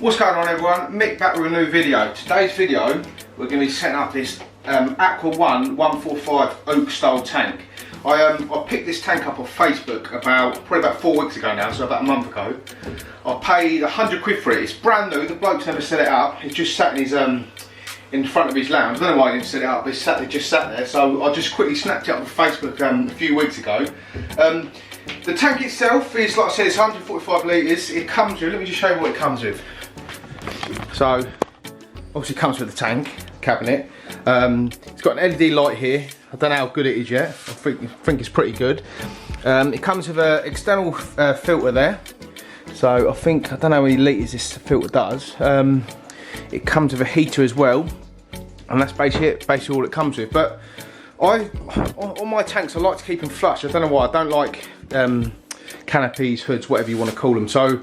What's going on everyone? Mick back with a new video. Today's video we're going to be setting up this Aqua 1 145 oak style tank. I picked this tank up off Facebook probably about 4 weeks ago now, so about a month ago. I paid 100 quid for it. It's brand new, the bloke's never set it up. It's just sat in his in front of his lounge. I don't know why he didn't set it up, but it just sat there. So I just quickly snapped it up on Facebook a few weeks ago. The tank itself is, like I said, it's 145 litres. It comes with, let me just show you what it comes with. So, obviously it comes with the tank cabinet. It's got an LED light here. I don't know how good it is yet. I think it's pretty good. It comes with an external filter there. So I don't know how many litres this filter does. It comes with a heater as well, and that's basically all it comes with. But on my tanks I like to keep them flush. I don't know why. I don't like canopies, hoods, whatever you want to call them. So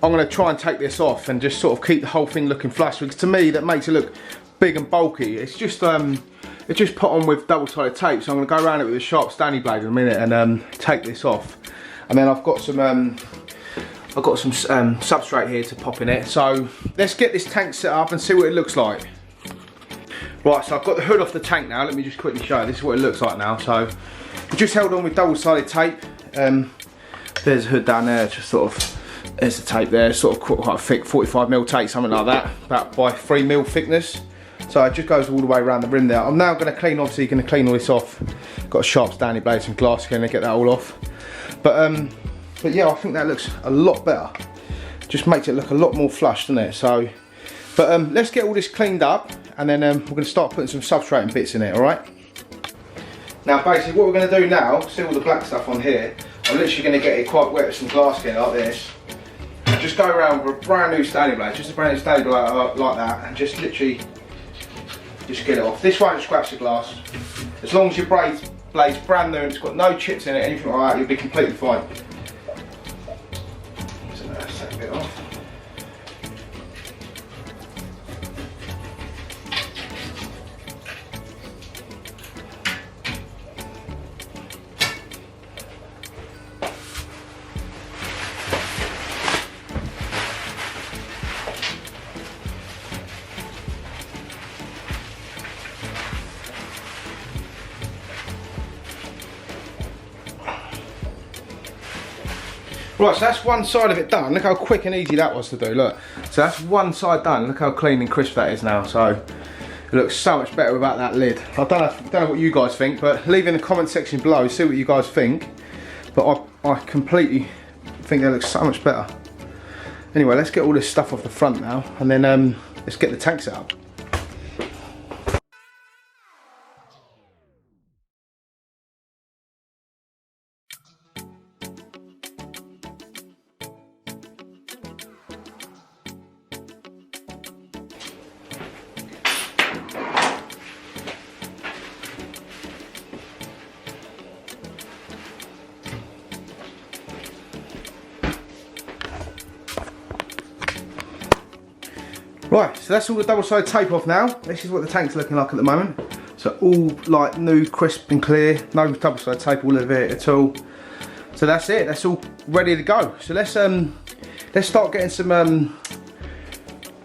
I'm going to try and take this off and just sort of keep the whole thing looking flush, because to me that makes it look big and bulky. It's just put on with double-sided tape. So I'm going to go around it with a sharp Stanley blade in a minute and take this off. And then I've got some substrate here to pop in it. So let's get this tank set up and see what it looks like. Right, so I've got the hood off the tank now. Let me just quickly show you. This is what it looks like now. So we just held on with double-sided tape. There's a hood down there, just sort of, there's the tape there, sort of quite thick, 45mm tape, something like that, about by 3mm thickness. So it just goes all the way around the rim there. I'm now going to clean, obviously going to clean all this off. Got a sharp Stanley blade, some glass cleaner to get that all off. But yeah, I think that looks a lot better. Just makes it look a lot more flush, doesn't it? So, but let's get all this cleaned up, and then we're going to start putting some substrate and bits in it, alright? Now basically what we're going to do now, see all the black stuff on here, I'm literally going to get it quite wet with some glass cleaner like this. Just go around with a brand new Stanley blade, just a brand new Stanley blade like that, and just literally just get it off. This won't scratch the glass. As long as your blade's brand new and it's got no chips in it, anything like that, you'll be completely fine. So let's take a bit off. Right, so that's one side of it done. Look how quick and easy that was to do, look. So that's one side done. Look how clean and crisp that is now. So it looks so much better without that lid. I don't know what you guys think, but leave in the comment section below, see what you guys think. But I completely think that looks so much better. Anyway, let's get all this stuff off the front now, and then let's get the tank set up. Right, so that's all the double-sided tape off now. This is what the tank's looking like at the moment. So all like new, crisp and clear, no double-sided tape all over it at all. So that's it, that's all ready to go. So let's start getting some,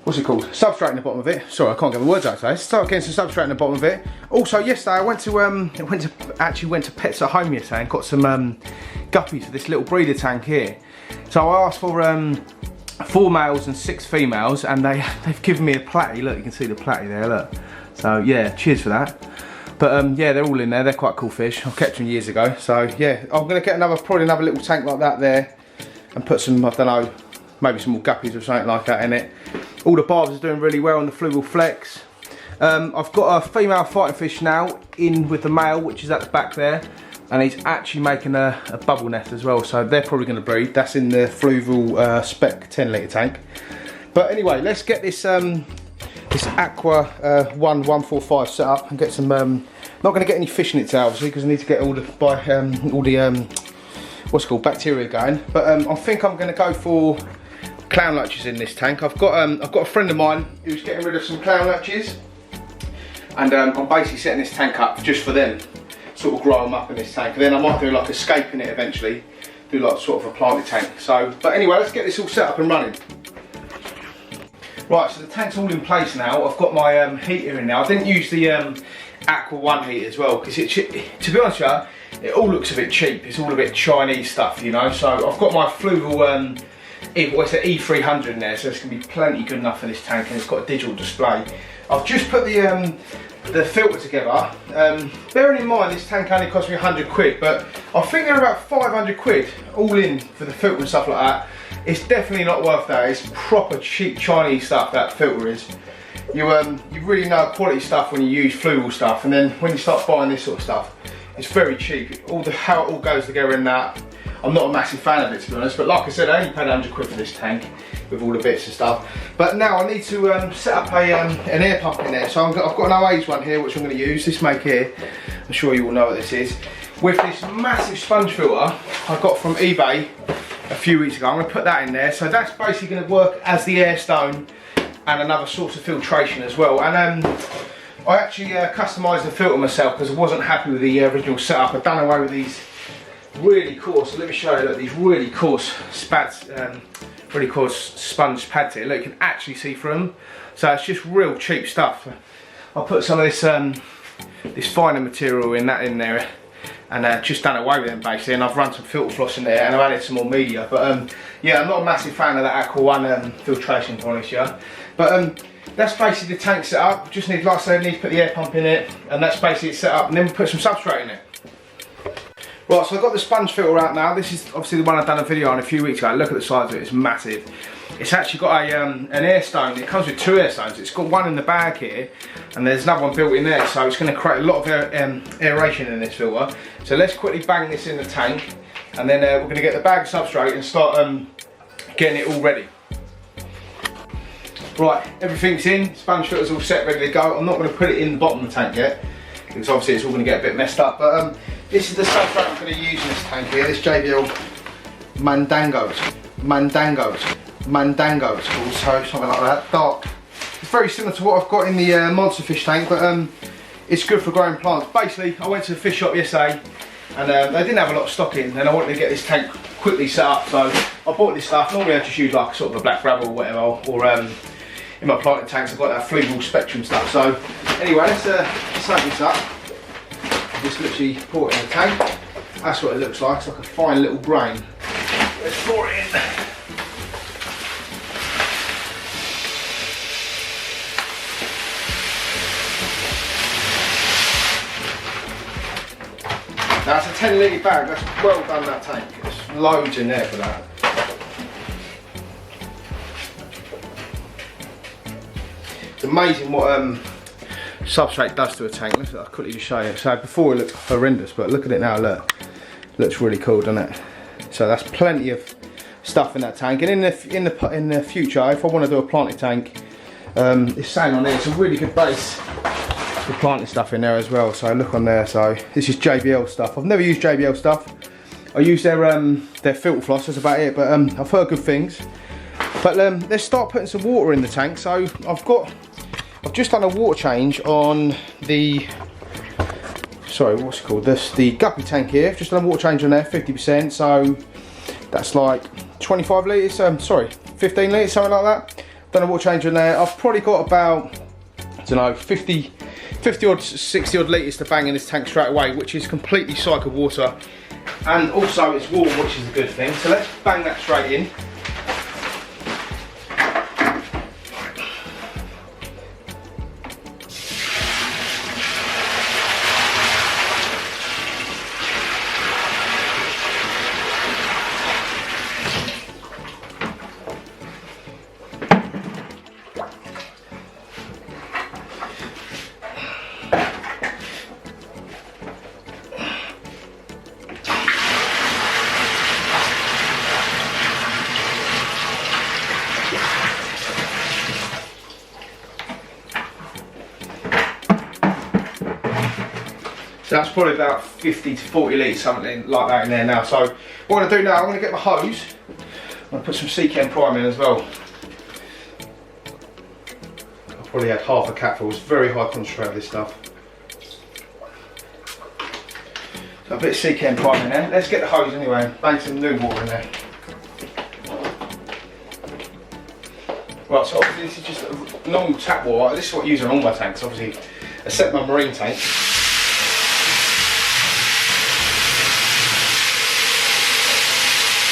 what's it called? Substrate in the bottom of it. Sorry, I can't get the words out today. Let's start getting some substrate in the bottom of it. Also, yesterday I went to Pets at Home yesterday and got some guppies for this little breeder tank here. So I asked for 4 males and 6 females, and they've given me a platy. Look, you can see the platy there, look. So yeah, cheers for that. But yeah, they're all in there. They're quite cool fish. I kept them years ago. So yeah, I'm gonna get probably another little tank like that there, and put some, I don't know, maybe some more guppies or something like that in it. All the barbs are doing really well on the Fluval Flex. I've got a female fighting fish now in with the male, which is at the back there. And he's actually making a bubble nest as well, so they're probably going to breed. That's in the Fluval Spec 10 litre tank. But anyway, let's get this this Aqua 1 145 set up and get some. Not going to get any fish in it today, obviously, because I need to get all the what's it called, bacteria going. But I think I'm going to go for clown lurchers in this tank. I've got a friend of mine who's getting rid of some clown lurchers, and I'm basically setting this tank up just for them. Sort of grow them up in this tank, and then I might do like a scape in it eventually, do like sort of a planted tank. So, but anyway, let's get this all set up and running. Right, so the tank's all in place now. I've got my heater in now. I didn't use the Aqua 1 heater as well, because to be honest with you, it all looks a bit cheap. It's all a bit Chinese stuff, you know. So I've got my Fluval it's an E300 in there, so it's going to be plenty good enough for this tank, and it's got a digital display. I've just put the filter together. Bearing in mind this tank only cost me 100 quid, but I think they're about 500 quid all in for the filter and stuff like that. It's definitely not worth that. It's proper cheap Chinese stuff, that filter is. You really know quality stuff when you use Fluval stuff, and then when you start buying this sort of stuff, it's very cheap. How it all goes together in that. I'm not a massive fan of it, to be honest, but like I said, I only paid 100 quid for this tank with all the bits and stuff. But now I need to set up an air pump in there. So I've got an OA's one here, which I'm going to use, this make here. I'm sure you all know what this is. With this massive sponge filter I got from eBay a few weeks ago, I'm going to put that in there. So that's basically going to work as the air stone and another source of filtration as well. And I actually customised the filter myself because I wasn't happy with the original setup. I've done away with these really coarse, let me show you, look, these really coarse really coarse sponge pads here. Look, you can actually see through them. So it's just real cheap stuff. I'll put some of this finer material in there, and just done away with them basically, and I've run some filter floss in there, and I've added some more media. But yeah, I'm not a massive fan of that Aqua 1 filtration, to be honest, yeah. But that's basically the tank set up. Just need, like I said, need to put the air pump in it, and that's basically it set up, and then we'll put some substrate in it. Right, so I've got the sponge filter out now. This is obviously the one I've done a video on a few weeks ago. Look at the size of it, it's massive. It's actually got an air stone. It comes with 2 air stones. It's got one in the bag here, and there's another one built in there, so it's going to create a lot of aeration in this filter. So let's quickly bang this in the tank, and then we're going to get the bag substrate and start getting it all ready. Right, everything's in, sponge filter's all set, ready to go. I'm not going to put it in the bottom of the tank yet, because obviously it's all going to get a bit messed up. But this is the substrate I'm going to use in this tank here, this JBL Mandango it's called, so something like that, dark. It's very similar to what I've got in the Monster Fish tank, but it's good for growing plants. Basically, I went to the fish shop yesterday, and they didn't have a lot of stock in, and I wanted to get this tank quickly set up, so I bought this stuff. Normally I just use like sort of a black gravel or whatever, or in my planting tanks I've got that Fluval Spectrum stuff. So anyway, let's set this up. Just literally pour it in the tank. That's what it looks like. It's like a fine little grain. Let's pour it in. That's a 10 litre bag. That's well done, that tank. There's loads in there for that. It's amazing what substrate does to a tank. I'll quickly just show you. So before it looked horrendous, but look at it now, look. Looks really cool, doesn't it? So that's plenty of stuff in that tank. And in the future, if I want to do a planting tank, it's saying on there, it's a really good base for planting stuff in there as well. So look on there, so this is JBL stuff. I've never used JBL stuff. I use their filter floss, that's about it, but I've heard good things. But let's start putting some water in the tank. So I've just done a water change on the, sorry, what's it called? The guppy tank here. I've just done a water change on there, 50%. So that's like 25 litres, sorry, 15 litres, something like that. Done a water change on there. I've probably got about, I don't know, 50 odd, 60 odd litres to bang in this tank straight away, which is completely cycled water. And also it's warm, which is a good thing. So let's bang that straight in. So that's probably about 50 to 40 litres, something like that in there now. So what I'm going to do now, I'm going to get my hose. I'm going to put some Seachem Prime in as well. I've probably had half a capful. It's very high concentrate of this stuff. So a bit of Seachem Prime in there. Let's get the hose anyway and bang some new water in there. Right, so obviously this is just a normal tap water. This is what I use on all my tanks, obviously, except my marine tank.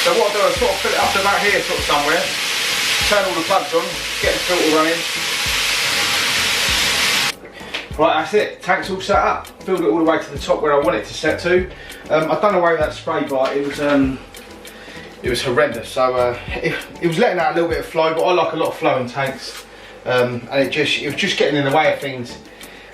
So what I do is sort of fill it up to about here sort of somewhere, turn all the plugs on, get the filter running. Right, that's it, tank's all set up. Filled it all the way to the top where I want it to set to. I've done away with that spray bite, it was horrendous. So it was letting out a little bit of flow, but I like a lot of flow in tanks. And it was just getting in the way of things.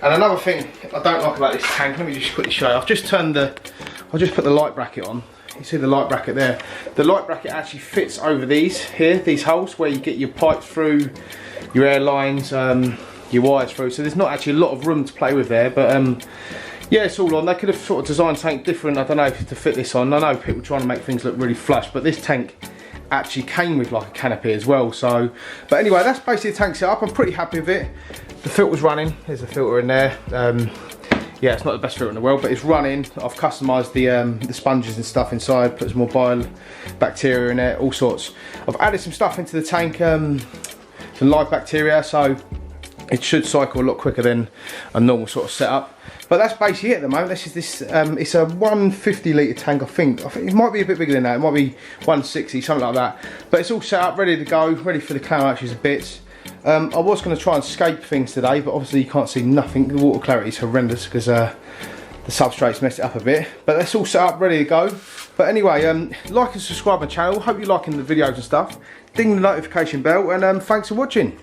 And another thing I don't like about this tank, let me just quickly show you. I've just put the light bracket on. You see the light bracket there? The light bracket actually fits over these holes where you get your pipes through, your air lines, your wires through. So there's not actually a lot of room to play with there, but yeah, it's all on. They could have sort of designed tank different, I don't know, to fit this on. I know people trying to make things look really flush, but this tank actually came with like a canopy as well. So, but anyway, that's basically the tank set up. I'm pretty happy with it. The filter's running. There's a filter in there. Yeah, it's not the best filter in the world, but it's running. I've customised the sponges and stuff inside, put some more bacteria in there, all sorts. I've added some stuff into the tank, some live bacteria, so it should cycle a lot quicker than a normal sort of setup. But that's basically it at the moment. It's a 150 litre tank, I think. It might be a bit bigger than that. It might be 160, something like that. But it's all set up, ready to go, ready for the clown arches and bits. I was going to try and scape things today, but obviously you can't see nothing. The water clarity is horrendous because the substrate's messed it up a bit. But that's all set up, ready to go. But anyway, like and subscribe my channel. Hope you're liking the videos and stuff. Ding the notification bell, and thanks for watching.